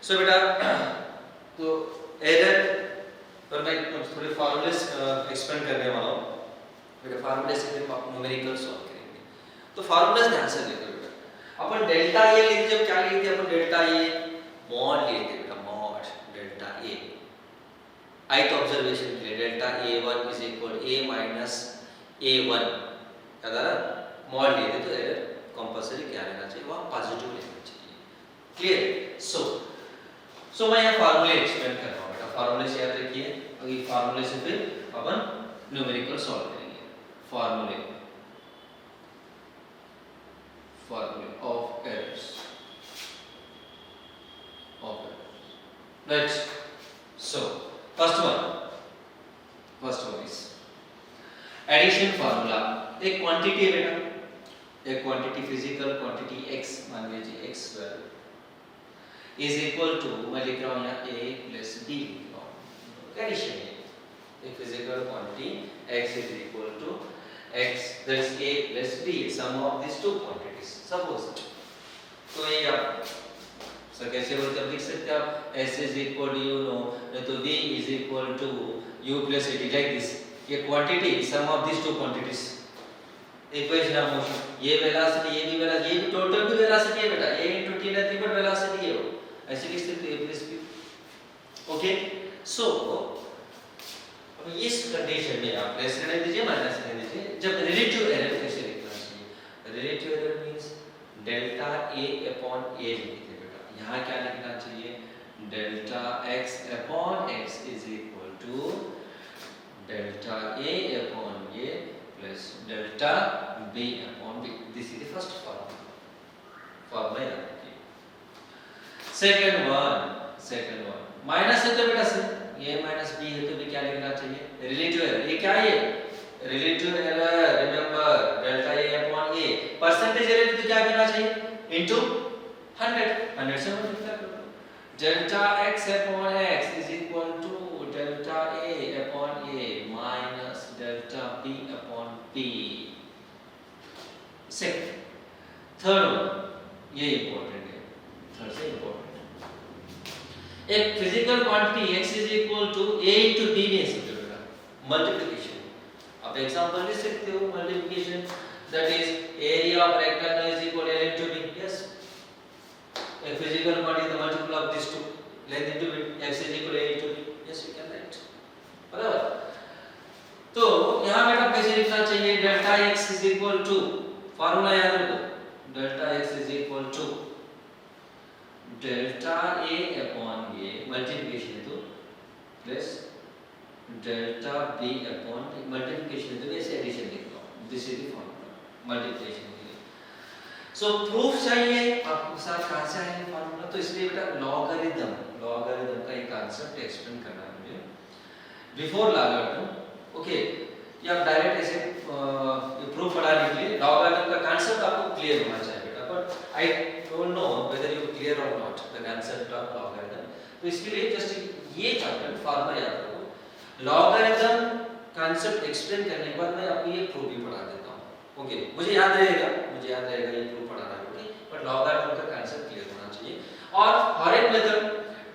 सो बेटा तो एरर पर मैं थोड़े फार्मूले एक्सपेंड करने वाला हूँ बेटा। फार्मूले से फिर हम न्यूमेरिकल सॉल्व करेंगे। तो फार्मूला ध्यान से देखो बेटा। अपन डेल्टा ए लिए जब क्या लिए थे अपन डेल्टा ए मॉड लिए थे बेटा, mod delta A ith observation के लिए delta a1 is equal a minus a1 याद आ रहा मॉड लिए थे। तो एरर कंपलसरी क्या लेना चाहिए वहाँ पॉजिटिव लेना चाहिए। क्लियर। सो मैं यहाँ फार्मूले एक्सपेंड कर रहा हूँ बेटा। फार्मूले से याद रखिए और ये फार्मूले से फिर अपन न्यूमेरिकल सॉल्व करेंगे। फार्मूले of errors let's so first one is addition formula। एक क्वांटिटी है बेटा, एक क्वांटिटी फिजिकल क्वांटिटी x मान लीजिए x square is equal to मैं लिख रहा हूँ यहाँ a प्लस b लिख रहा हूँ एडिशन है। एक physical quantity x is equal to x that is a plus b sum of these two quantities suppose। तो ये आप सर कैसे बोलते हैं लिख सकते हैं आप s is equal to you know तो b is equal to u plus at like this। ये quantity sum of these two quantities equation of motion. ये वेलोसिटी ये भी वेलोसिटी ये भी टोटल भी वेलोसिटी है बेटा। a into t nothing but velocity है वो ऐसे लिख सकते हैं a plus b। Okay so अब इस कंडीशन में आप प्लस रहने दीजिए माइनस रहने दीजिए। जब रिलेटिव एरर कैसे लिखना चाहिए? Relative error means delta a upon a लिखते हैं बेटा। यहाँ क्या लिखना चाहिए? Delta x upon x is equal to delta a upon a plus delta b upon b। This is the first formula याद रखिए। सेकंड वन माइनस है तो बेटा से a माइनस b है तो भी क्या लिखना चाहिए? Relative error. ये क्या है? Relative error remember delta a upon a। Percentage error तो क्या करना चाहिए? इनटू 100 से मल्टीप्लाई कर दो। Delta x upon x is equal to delta a upon a minus delta b upon b। Second third ये इंपॉर्टेंट है, थर्ड से इंपॉर्टेंट एक physical quantity x is equal to a into b में सकते हो बेटा मल्टीप्लिकेशन। आप example ले सकते हो multiplication that is area of rectangle is equal l into b। Yes एक physical quantity the multiple of this two length into width x is equal a into b। Yes you can write बराबर। तो यहां बेटा कैसे लिखना चाहिए? Delta x is equal to formula याद रखो delta x is equal to delta a upon a multiplication है तो plus delta b upon multiplication है तो ऐसे एडिशन लिख लो। This is the formula multiplication के लिए। सो प्रूफ चाहिए आपको साथ कहां से आएगा फार्मूला? तो इसलिए बेटा लॉगरिथम का एक कांसेप्ट एक्सप्लेन करना है मुझे बिफोर लॉगरिथम। ओके ये आप डायरेक्ट ऐसे ये प्रूफ पढ़ाने के लिए लॉगरिथम का कांसेप्ट आपको क्लियर होना चाहिए बेटा। But I don't know whether you clear और not the concept of logarithm. तो इसके लिए जस्ट ये चैप्टर फार्मूला याद रखो। लॉगरिथम कांसेप्ट एक्सप्लेन करने के बाद मैं आपको ये प्रूफ भी पढ़ा देता हूं। ओके मुझे याद रहेगा ये प्रूफ पढ़ाना है। ओके बट लॉगरिथम का कांसेप्ट क्लियर होना चाहिए। और हर एक मेथड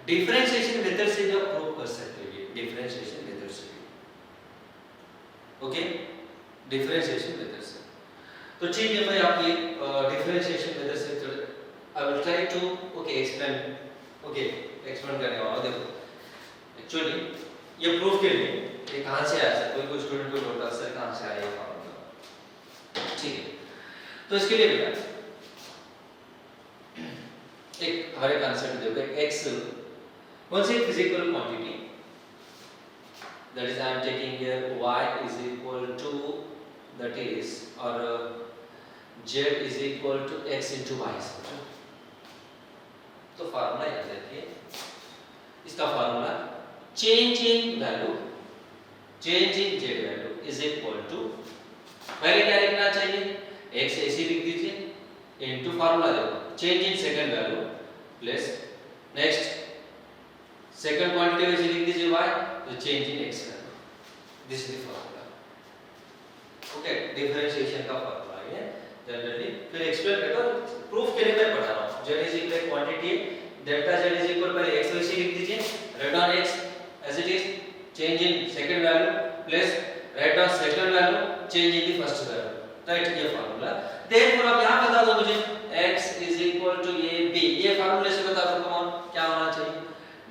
डिफरेंशिएशन मेथड से जो प्रूव कर सकते हो ये डिफरेंशिएशन मेथड से। ओके डिफरेंशिएशन मेथड से। तो ठीक है मैं आपको ये डिफरेंशिएशन मेथड से I will try to explain करने वाला हूं। देखो एक्चुअली ये प्रूफ के लिए ये कहां से आया? सर कोई स्टूडेंट को बोलता है सर कहां से आया ये फार्मूला? ठीक है तो इसके लिए बेटा एक हमारे कांसेप्ट देखो x कौन सी physical quantity that is I am taking here y is equal to that is or z is equal to x into y। तो फार्मूला याद रखिए इसका formula change in z value is equal to पहले क्या लिखना चाहिए? x ऐसे लिख दीजिए इनटू फार्मूला देखो change in second value plus next second quantity वैसे लिख दीजिए y तो change in x value. This is the formula. Okay differentiation का फार्मूला है जनरली। फिर एक्सप्लेन करो प्रूफ के लिए मैं पढ़ा रहा हूं। z is equal quantity delta z is equal पहले राइट, ये फार्मूला। देयरफॉर अब यहां बता दो मुझे x is equal to a b, ये फार्मूले से बता दो, कम ऑन क्या होना चाहिए,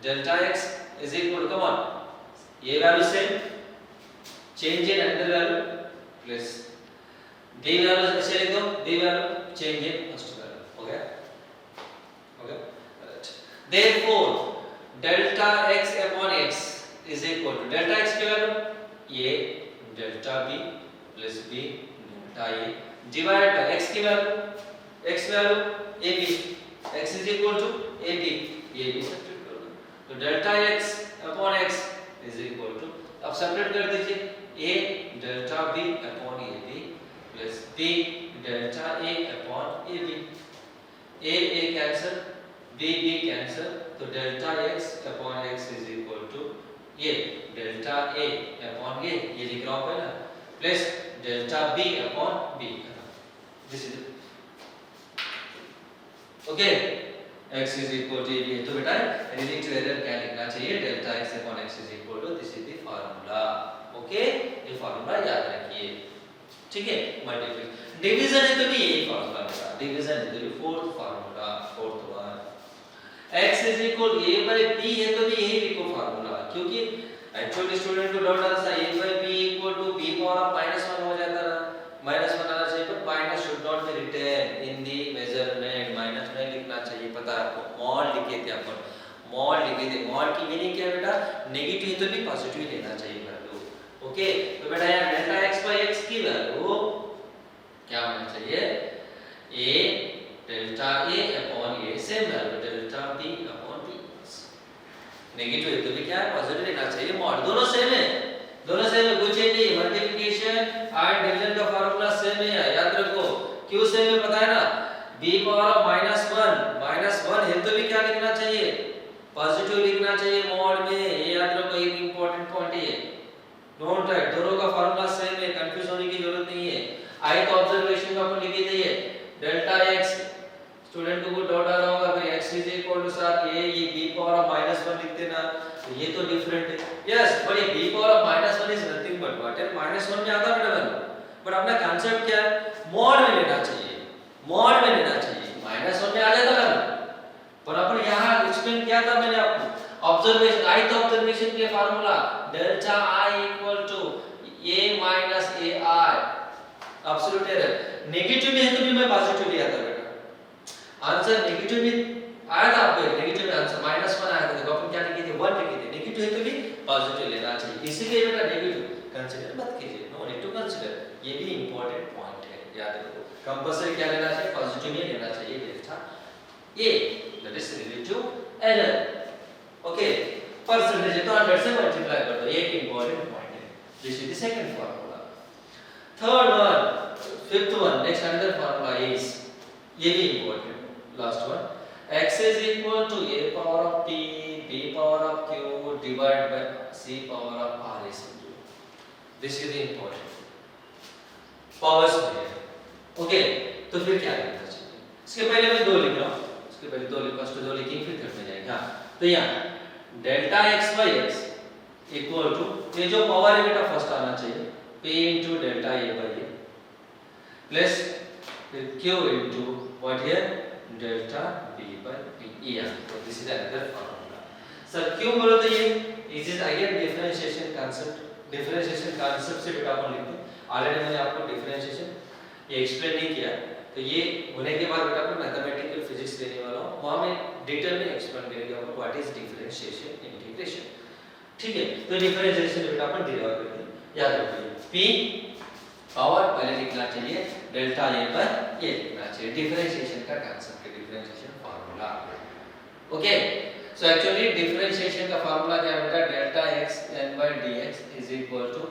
delta x is equal, come on, ये value same, change in another value plus b value ऐसे लिख दो, b value change in first value, हो गया, हो गया, right. Therefore delta x upon x is equal to delta x की value a delta b plus b delta a divide by x की value, x value ab, x is equal to ab, ये भी substitute कर दो, तो delta x upon x is equal to, अब separate कर दीजिए, a delta b upon ab plus b delta a upon ab, a cancel, b cancel, तो delta x upon x is equal to a delta a upon a, ये लिख रहा हूं पहले, plus delta b upon b, this is okay, x is equal to a, तो बेटा anything to error क्या लिखना चाहिए, delta x upon x is equal to, this is the formula, okay, ये फार्मूला याद रखिए, ठीक है। मल्टीप्लिकेशन डिवीजन है तो भी यही फार्मूला बेटा, डिवीजन है तो भी fourth formula, fourth one, x is equal a by b है तो भी यही लिखो फार्मूला, क्योंकि एक्चुअली स्टूडेंट को डाउट आता था a by b equal to b power of -1 हो जाता है, -1 आना चाहिए, पर minus should not be written in the measurement, minus नहीं लिखना चाहिए, पता है आपको, मॉड लिखे थे अपन, मॉड लिखे थे, मॉड की मीनिंग क्या है बेटा, नेगेटिव तो भी पॉजिटिव लेना चाहिए वैल्यू, ओके, तो बेटा यहाँ डेल्टा x बाय x की वैल्यू क्या होना चाहिए, a delta a upon a, same value delta b upon b, negative है तो भी क्या है, पॉजिटिव लेना चाहिए, मॉड दोनों सेम है, दोनों सेम है, कुछ चेंज नहीं, मल्टीप्लिकेशन एंड डिवीजन का फार्मूला सेम है, याद रखो, क्यों सेम है पता है ना, b पावर ऑफ -1 है तो भी क्या लिखना चाहिए, पॉजिटिव लिखना चाहिए मॉड में, ये याद रखो, एक इंपॉर्टेंट पॉइंट है, डोंट राइट, दोनों का फार्मूला सेम है, कंफ्यूज होने की जरूरत नहीं है, आई तो ऑब्जर्वेशन में अपन लिख दिए, डेल्टा x, स्टूडेंट को डाउट आ रहा होगा, फिर x is equal to sir a, ये b पावर ऑफ -1 लिखते ना, तो ये तो डिफरेंट है, यस, पर ये b power of -1 is nothing but what है, -1 में आता बेटा वैल्यू, बट अपना कांसेप्ट क्या है, मॉड में लेना चाहिए, मॉड में लेना चाहिए, -1 में आ जाता वैल्यू, पर अपन यहां एक्सप्लेन किया था मैंने आपको, ऑब्जर्वेशन, आई तो ऑब्जर्वेशन के formula delta i equal to a minus ai, absolute error, negative में है तो भी मैं पॉजिटिव लिया था बेटा, आंसर नेगेटिव में आया था आपको, नेगेटिव में आंसर -1 आया था, देखो अपन क्या लिखे थे, 1 लिखे थे, नेगेटिव है तो भी पॉजिटिव लेना चाहिए, इसीलिए बेटा नेगेटिव कंसीडर मत कीजिए, नो नीड टू कंसीडर, ये भी इंपॉर्टेंट पॉइंट है, याद रखो, कंपल्सरी क्या लेना चाहिए, पॉजिटिव में लेना चाहिए delta a, that is relative error, okay, percentage तो 100 से मल्टीप्लाई कर दो, ये एक इंपॉर्टेंट पॉइंट है, this is the second formula. Third one, fifth one, next another formula is, ये भी important, last one, x is equal to a power of p, b power of q divided by c power of r is equal, this is the important powers में, okay, तो फिर क्या लिखना चाहिए, इसके पहले मैं दो लिख रहा हूँ, इसके पहले दो लिख, फर्स्ट दो लिखेंगे फिर थर्ड में जाएंगे, हाँ, तो यहाँ delta x by x equal to, ये जो पावर है बेटा फर्स्ट आना चाहिए, p into delta a by a plus q into what here delta b by p, ये, तो this is another formula, sir क्यों बोलो तो ये is again differentiation concept, differentiation concept से बेटा अपन लिखते हैं, ऑलरेडी मैंने आपको डिफरेंशिएशन ये एक्सप्लेन नहीं किया, तो ये होने के बाद बेटा अपन मैथमेटिकल फिजिक्स लेने वाला हूं, वहां में डिटेल में एक्सप्लेन करेंगे आपको व्हाट इज डिफरेंशिएशन इंटीग्रेशन, ठीक है, तो डिफरेंशिएशन बेटा अपन डिराइव करते हैं, याद रखिए p पावर पहले लिखना चाहिए, डेल्टा a पर ये लिखना चाहिए, डिफरेंशिएशन का कांसेप्ट है, differentiation formula, okay, so actually differentiation का फार्मूला क्या है बेटा, delta x n by dx is equal to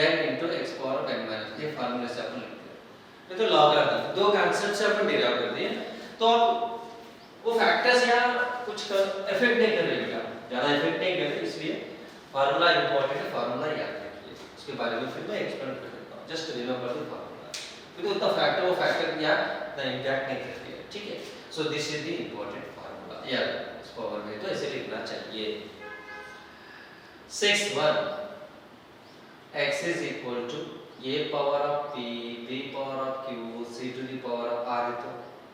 n into x power of n minus, ये फार्मूले से अपन लिखते हैं, ये तो लॉगरिथम, दो कांसेप्ट से अपन डिराइव कर दिए, तो अब वो फैक्टर्स यहाँ कुछ इफेक्ट नहीं कर रहे बेटा, ज्यादा इफेक्ट नहीं कर रहे, इसलिए फार्मूला इंपॉर्टेंट है, फार्मूला याद रखिए, उसके बारे में फिर मैं एक्सप्लेन कर देता हूँ, जस्ट रिमेंबर द फार्मूला, क्योंकि उतना फैक्टर, वो फैक्टर यहाँ ना इंपैक्ट नहीं करती है, ठीक है, so this is the important formula, याद इस पावर में तो ऐसे लिखना चाहिए। 6 1 x is equal to a power of p, b power of q, c to the power of r है। तो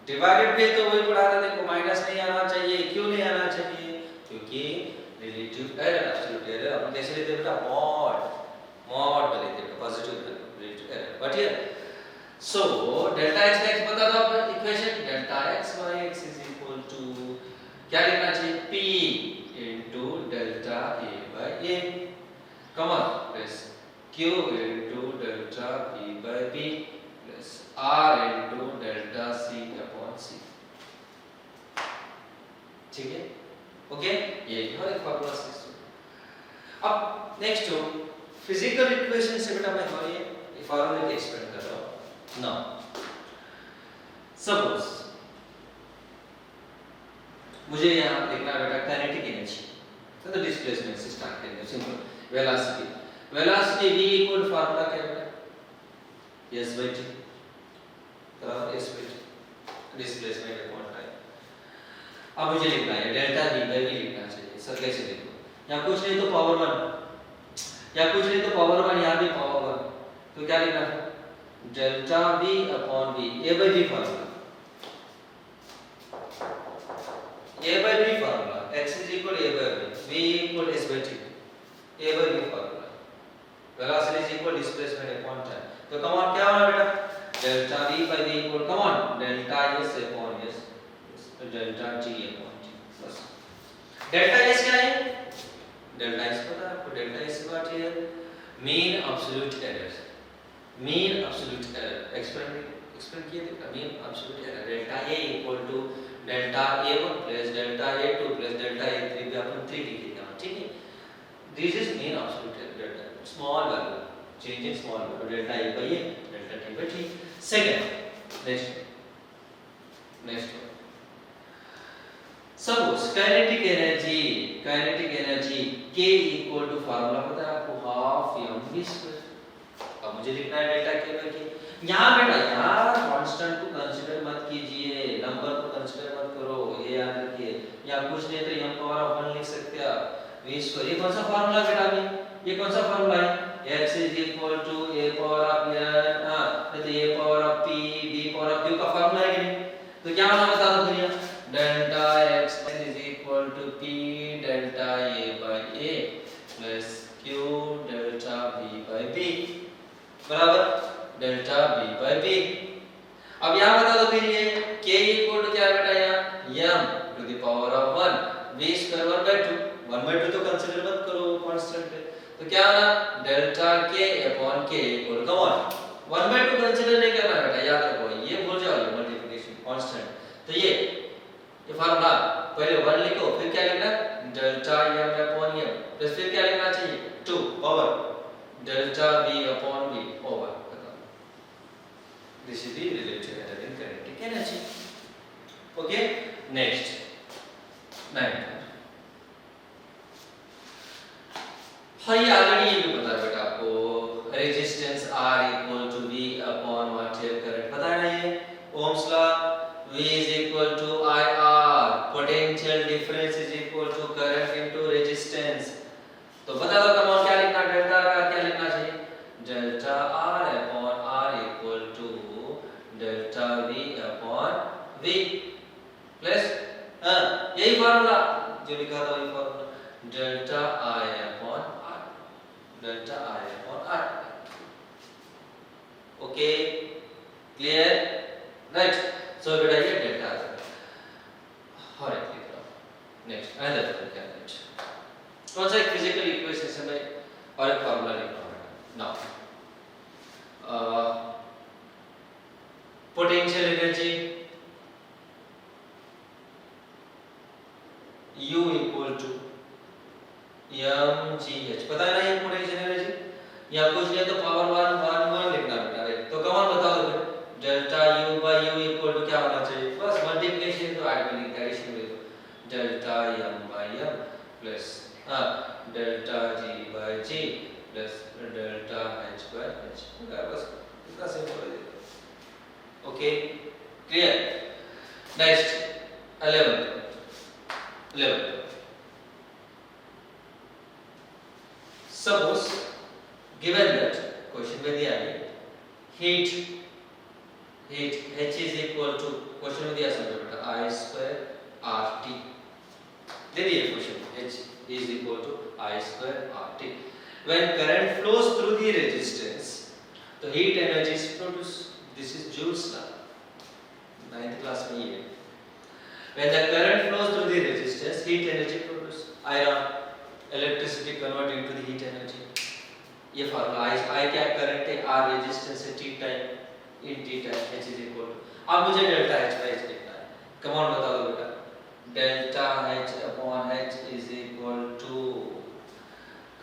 डिवाइडेड पे तो वही पढ़ा रहे थे, को माइनस नहीं आना चाहिए, क्यों नहीं आना चाहिए? क्योंकि रिलेटिव एरर एब्सोल्यूट एरर अपन कैसे लेते हैं बेटा? मॉड में लेते हैं positive relative error. But here so delta x by x बता दो आप equation, delta x by x is equal to क्या लिखना चाहिए? p into delta a by a, comma plus q into delta b by b plus r into delta c upon c। ठीक है, okay, ये हर एक फॉर्मूला से। अब next physical equation से बेटा मैं हमारे ये फॉर्मूले को एक्सपेंड कर रहा हूं। नाउ सपोज मुझे यहां लिखना बेटा काइनेटिक एनर्जी, तो डिस्प्लेसमेंट से स्टार्ट करेंगे। Simple velocity v equal formula क्या है? s by t बराबर s by t displacement upon time. अब मुझे लिखना है डेल्टा v by v लिखना चाहिए। सर कैसे लिखूं? या कुछ नहीं तो पावर 1, या कुछ नहीं तो पावर 1, यहां भी पावर 1, तो क्या लिखना है? Delta v upon v, a by v formula, a by v formula, x is equal a by v, v equal s by t, a by v formula, velocity is equal displacement upon time। तो come on क्या होना बेटा? Delta v by v equal come on delta s upon s, तो delta t upon t। बस delta s क्या है? Delta s पता है आपको? डेल्टा s का अर्थ है mean absolute error, mean absolute error expand किए थे। Mean absolute error delta a equal to delta a1 plus delta a2 plus delta a3 पे अपन 3 लिख देते हैं। ठीक है, this is mean absolute error, delta small value, change in small value, delta a by a, delta t by t। Second next suppose kinetic energy k equal to formula पता है आपको? Half m v square. अब मुझे लिखना है delta k by k। यहां बेटा यार कांस्टेंट को कंसीडर मत कीजिए, नंबर को कंसीडर मत करो, ये याद रखिए। या कुछ नहीं तो m पावर ऑफ 1 लिख सकते हैं आप, v स्क्वायर। ये कौन सा फार्मूला बेटा? ये कौन सा फार्मूला है? x is equal to a power of n, तो a power of p, b power of q का फार्मूला है कि नहीं? तो क्या होना बता दो भैया? Delta x is equal to p delta a by a plus q delta b by b बराबर डेल्टा b by b। अब यहां बता दो फिर ये k इक्वल टू क्या है बेटा? यहाँ m to the power of 1, v square 1/2, 1/2 तो कंसीडर मत करो कांस्टेंट है, तो क्या होना? Delta k upon k equal come on 1/2 consider नहीं करना बेटा, याद रखो, ये भूल जाओ मल्टीप्लिकेशन कांस्टेंट। तो ये फार्मूला पहले 1 लिखो, फिर क्या लिखना? Delta m upon m plus फिर क्या लिखना चाहिए? 2 power delta v upon v over. This is the relative error in kinetic energy. Okay, next 9। हाँ ये ऑलरेडी ये भी पता है बेटा आपको, resistance R equal to V upon what current पता है ना? ये Ohm's law, V is equal to IR, potential difference is equal to current into resistance. तो बता दो कम ऑन क्या लिखना? डेल्टा R क्या लिखना चाहिए? Delta R upon R equal to delta V upon V plus यही फार्मूला जो लिखा था, वही formula delta I upon R, delta I upon R। Okay clear, right? So बेटा ये डेल्टा और एक लिख रहा हूं। नेक्स्ट अनदर कैलकुलेट कौन सा एक फिजिकल इक्वेशन में और एक फार्मूला लिख रहा हूं बेटा। Now potential energy U equal to mgh पता है ना? ये पोटेंशियल एनर्जी, या कुछ नहीं तो पावर 1 लिखना बेटा, राइट? तो कमान बता दो फिर delta U by U equal to क्या होना चाहिए? बस मल्टीप्लिकेशन तो एडिशन में दो, delta m by m plus delta g by g plus delta h by h। बस इतना सिंपल है। Okay clear, next 11। Suppose given that question में दिया है heat H is equal to question में दिया समझो बेटा I square RT दे दिया question H is equal to I square RT when current flows through the resistance the heat energy is produced this is Joule's law 9th class में ये when the current flows through the resistance heat energy produced iron electricity converted into the heat energy ये फार्मूला I क्या current है R resistance है T time in T time H is equal to अब मुझे delta H bye H लिखना है कम on बता दो बेटा delta H upon H is equal to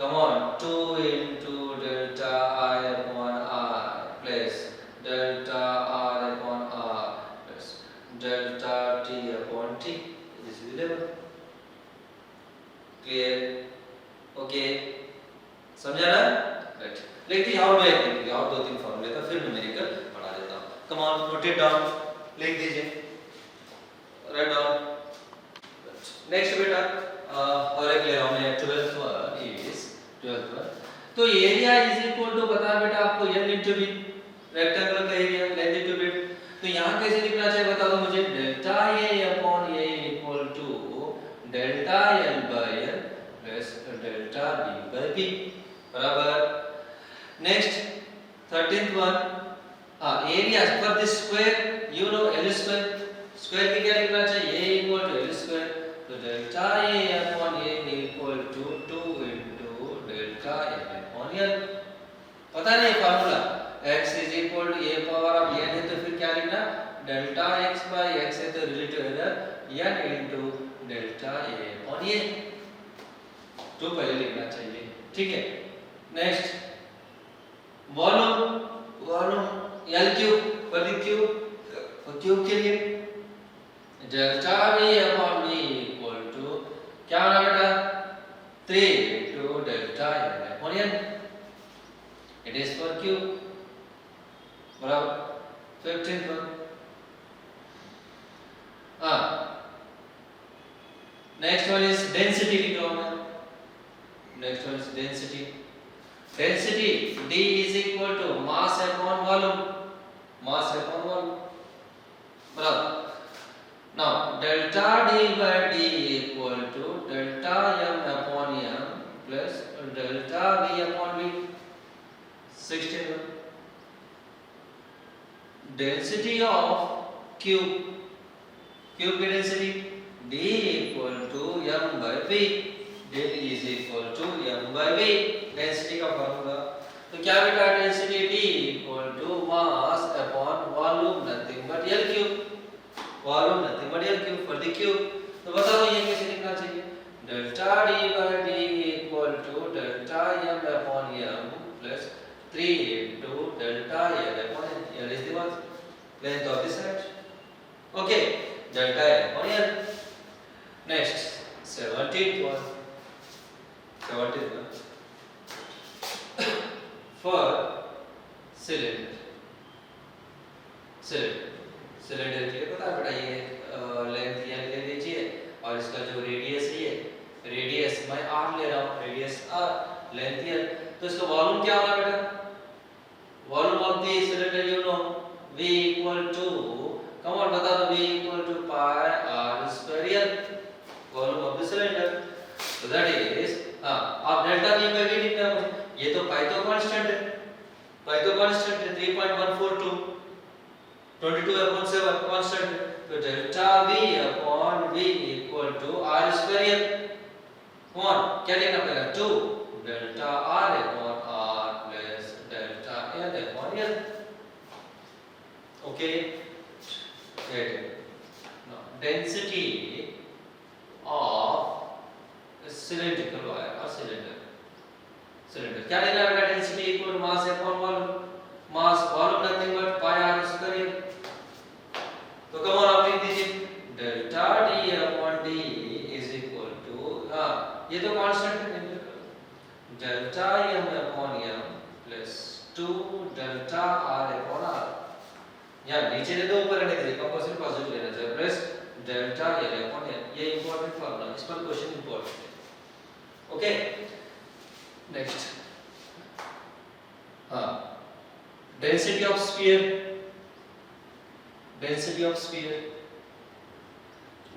come on 2 into delta I upon R plus delta R upon R plus delta T upon T this is 11 clear okay समझा ना right लिख दिया और मैं लिख दिया और दो तीन फॉर्मूले था फिर न्यूमेरिकल पढ़ा देता हूं come on note it down लिख दीजिए राइट डाउन नेक्स्ट बेटा और एक ले रहा हूं मैं 12th one is 12th one तो एरिया इज इक्वल टू बता बेटा आपको l इनटू b रेक्टेंगल का एरिया लेंथ इनटू ब्रेड्थ तो यहां कैसे लिखना चाहिए बता दो मुझे delta a upon a equal to delta l by l plus delta b by b बराबर next 13th one area for this square you know l square square की क्या लिखना चाहिए a equal to l square तो delta a upon a equal to 2 into delta l upon l पता नहीं formula x is equal to a power of n है तो फिर क्या लिखना डेल्टा x बाय x है तो relative error n into delta a upon a तो पहले लिखना चाहिए ठीक है नेक्स्ट वॉल्यूम L क्यूब पर क्यूब के लिए delta V upon V equal to क्या होना बेटा 3 into delta L upon N it is for cube बराबर 15th one next one is density लिख लो मैं next one is density D is equal to mass upon volume बराबर now delta D by D equal to delta M upon M plus delta V upon V 16 density of cube की density D equal to M by V del is equal to m by v density का formula तो क्या बेटा density d equal to mass upon volume nothing but l cube for the cube तो बताओ ये कैसे लिखना चाहिए delta d by d equal to delta m upon m plus 3 into delta l upon l is the length of the side okay delta l upon l next 17th one for cylinder के लिए पता है बेटा ये length l ले लीजिए और इसका जो रेडियस है ये रेडियस मैं r ले रहा हूँ रेडियस r लेंथ l तो इसका वॉल्यूम क्या होगा बेटा volume of the cylinder you know v equal to come on बता दो v equal to pi r square l volume of the cylinder so that is अब डेल्टा v का भी लिखना है मुझे ये तो पाई तो कांस्टेंट है 3.142 22/7 कांस्टेंट है तो delta v upon v equal to r square कौन क्या लिखना पड़ेगा 2 delta r upon r plus delta l upon l okay now density of cylindrical wire or cylinder क्या लिखना है density equal to mass upon volume nothing but pi r square तो come on आप लिख दीजिए delta d upon d is equal to ये तो constant है delta m upon m plus 2 delta r upon r या नीचे दे दो ऊपर रहने दीजिए कंपोजिट पॉजिटिव लेना चाहिए plus delta l upon l ये इंपॉर्टेंट फार्मूला इस पर क्वेश्चन इंपॉर्टेंट है okay next density of sphere, density of sphere,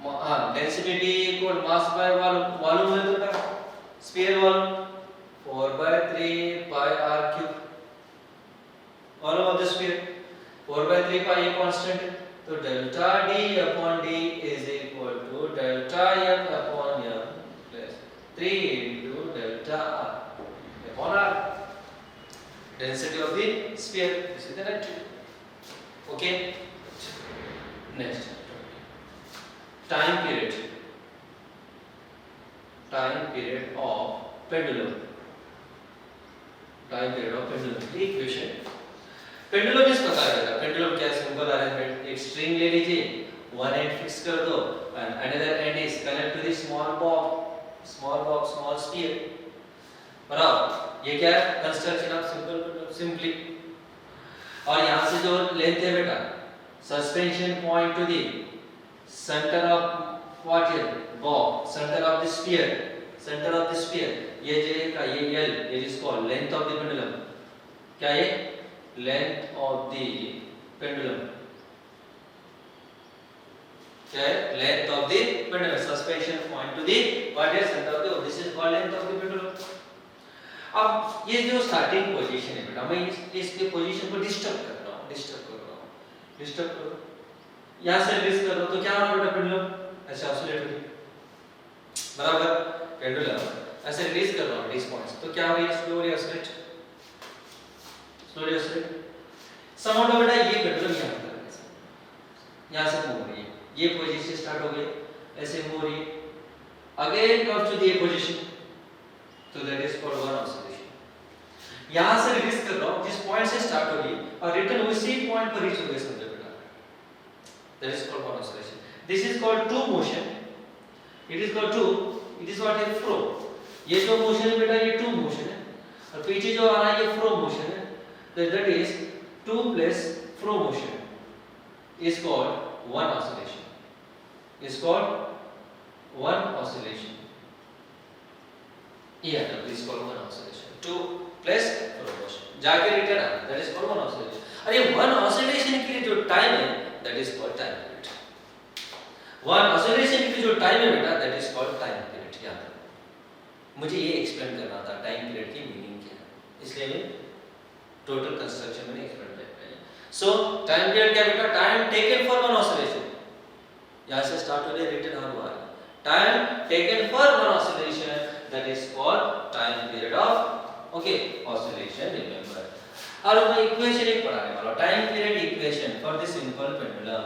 हाँ density D equal mass by volume, volume है तो क्या sphere volume 4/3 pi r cube, volume of the sphere 4/3 pi ये constant है, तो delta D upon D is equal to delta M upon M plus 3 into delta R upon R, density of the sphere, this is the net. Okay, next time period, time period of pendulum, time period of pendulum की equation, pendulum इस प्रकार का, pendulum क्या simple arrangement, एक string ले लीजिए, one and fix कर दो end another end is connect to the small box, small sphere, बराबर, ये क्या है construction of simple pendulum simply, और यहां से जो लेंथ है बेटा suspension point to the center of what here bob, center of the sphere, center of the sphere, ये जे का ये L, it is called length of the pendulum, क्या ये length of the pendulum, क्या है length of the pendulum, suspension point to the what is center of the, this is called length of the pendulum। अब ये जो starting position है बेटा, मैं इसके पोजीशन को डिस्टर्ब कर रहा हूँ, डिस्टर्ब करो, यहाँ से रिलीज कर दो तो क्या होगा बेटा पेंडुलम ऐसे ऑसिलेट होगी, बराबर, पेंडुलम ऐसे रिलीज कर रहा हूँ दिस पॉइंट्स तो क्या हो रही है स्लोली ऑसिलेट, समझ लो बेटा ये पेंडुलम यहाँ से मूव हो रही है, ये पोजीशन स्टार्ट हो गई ऐसे मूव हो रही है, again comes to the position, तो that is called one oscillation, यहाँ से रिलीज कर रहा हूँ जिस पॉइंट से स्टार्ट हो रही और रिटर्न उसी पॉइंट पर रीच हो गई, समझो बेटा, that is called one oscillation, this is called two motion, it is called two, it is what is flow, ये जो मोशन है बेटा ये टू मोशन है, और पीछे जो आ रहा है ये फ्लो मोशन है, that is two plus flow motion is called one oscillation, is called one oscillation, yeah that is called one oscillation, two plus flow motion, जाके रिटर्न आ, that is called one oscillation। अरे one oscillation के लिए जो time है that is called time period, one oscillation के लिए जो टाइम है बेटा that is called time period, याद रखो, मुझे ये एक्सप्लेन करना था टाइम पीरियड की मीनिंग क्या है, इसलिए मैं टोटल कंस्ट्रक्शन में एक्सप्लेन कर रहा हूं। सो टाइम पीरियड क्या बेटा, time taken for one oscillation, यहां से स्टार्ट हो गया रिटर्न और हुआ, time taken for one oscillation that is called time period of okay oscillation, remember. और मैं इक्वेशन एक पढ़ाने वाला हूं, time period equation for the simple pendulum,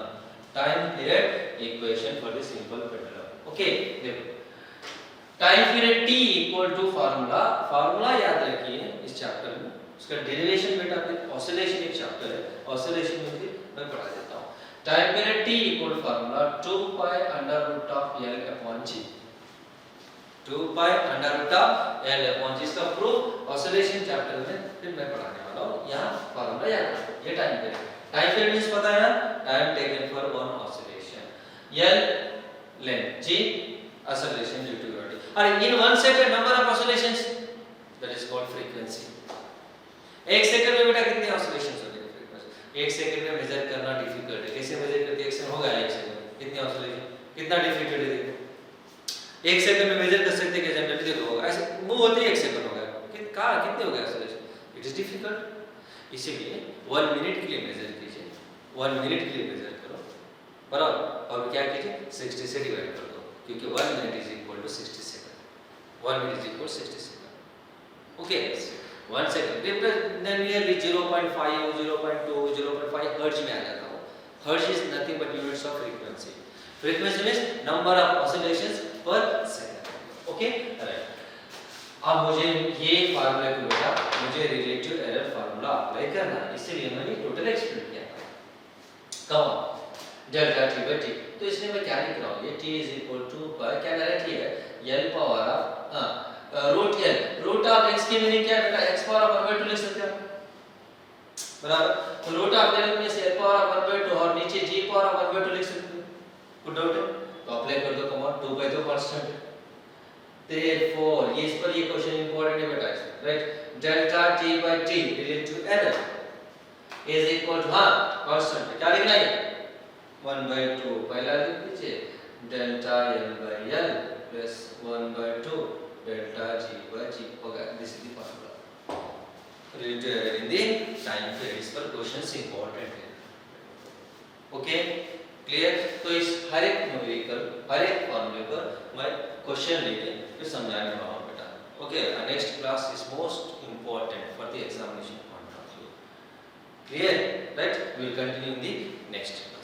time period equation for the simple pendulum. Okay देखो time period t equal to formula याद रखिए इस चैप्टर में, उसका डेरिवेशन बेटा फिर ऑसिलेशन एक चैप्टर है, ऑसिलेशन में भी मैं पढ़ा देता हूं। Time period t equal formula 2 pi under root of l upon g, 2 pi under root of l upon g, इसका प्रूफ ऑसिलेशन चैप्टर में फिर मैं पढ़ाने वाला हूं, यहां फार्मूला याद रखो, ये टाइम पीरियड मींस पता है ना, time taken for one oscillation, l length, g oscillation due to gravity, and in 1 second number of oscillations that is called frequency। एक सेकंड में बेटा कितने ऑसिलेशंस होते हैं, फ्रीक्वेंसी एक सेकंड में मेजर करना डिफिकल्ट है, कैसे मेजर करते हैं, एक सेकंड होगा, एक सेकंड कितने ऑसिलेशन, कितना डिफिकल्ट है, देखो एक सेकंड में मेजर कर सकते हैं क्या, जनरली देखो ऐसे मूव होते हैं, एक सेकंड हो गया, कितने हो गए ऑसिलेशन, इट इज डिफिकल्ट, इसीलिए 1 मिनट के लिए मेजर कीजिए, 1 मिनट के लिए मेजर करो, बराबर, और क्या कीजिए 60 से डिवाइड कर दो, क्योंकि 1 minute is equal to 60 second, 1 minute is equal 60 second. Okay 1 second then nearly 0.5 0.2 0.5 hertz में आ जाता हूं, hertz is nothing but units of frequency, frequency means number of oscillations पर सेकंड। ओके राइट, अब मुझे ये फार्मूला को बेटा मुझे रिलेटिव एरर फार्मूला अप्लाई करना है, इसलिए मैंने टोटल एक्सप्लेन किया था, कम डेल्टा t by t, तो इसलिए मैं क्या लिख रहा हूं, ये t is equal to क्या डायरेक्ट है l power of root l, root of x की मीनिंग क्या है बेटा, x पावर ऑफ 1/2 लिख सकते हो, बराबर, तो रूट ऑफ l में से l पावर ऑफ 1/2 और नीचे g पावर ऑफ 1/2 लिख सकते हो, पुट आउट है तो अप्लाई कर दो, कम ऑन 2 by 2 कांस्टेंट है, therefore ये इस पर ये क्वेश्चन इंपॉर्टेंट है बेटा, right, delta t by t relative error, is equal to, हाँ कांस्टेंट क्या लिखना है 1/2 पहला लिख लीजिए delta L by L plus 1/2 delta G by G. Okay, this is the formula related to error in the time phase पर questions important है. Okay, clear? तो इस हर एक न्यूमेरिकल हर एक फॉर्मूले पर मैं क्वेश्चन लेके फिर समझाने वाला हूँ बेटा. Okay, our next class is most important for the examination point of view. Clear? Right? We will continue in the next.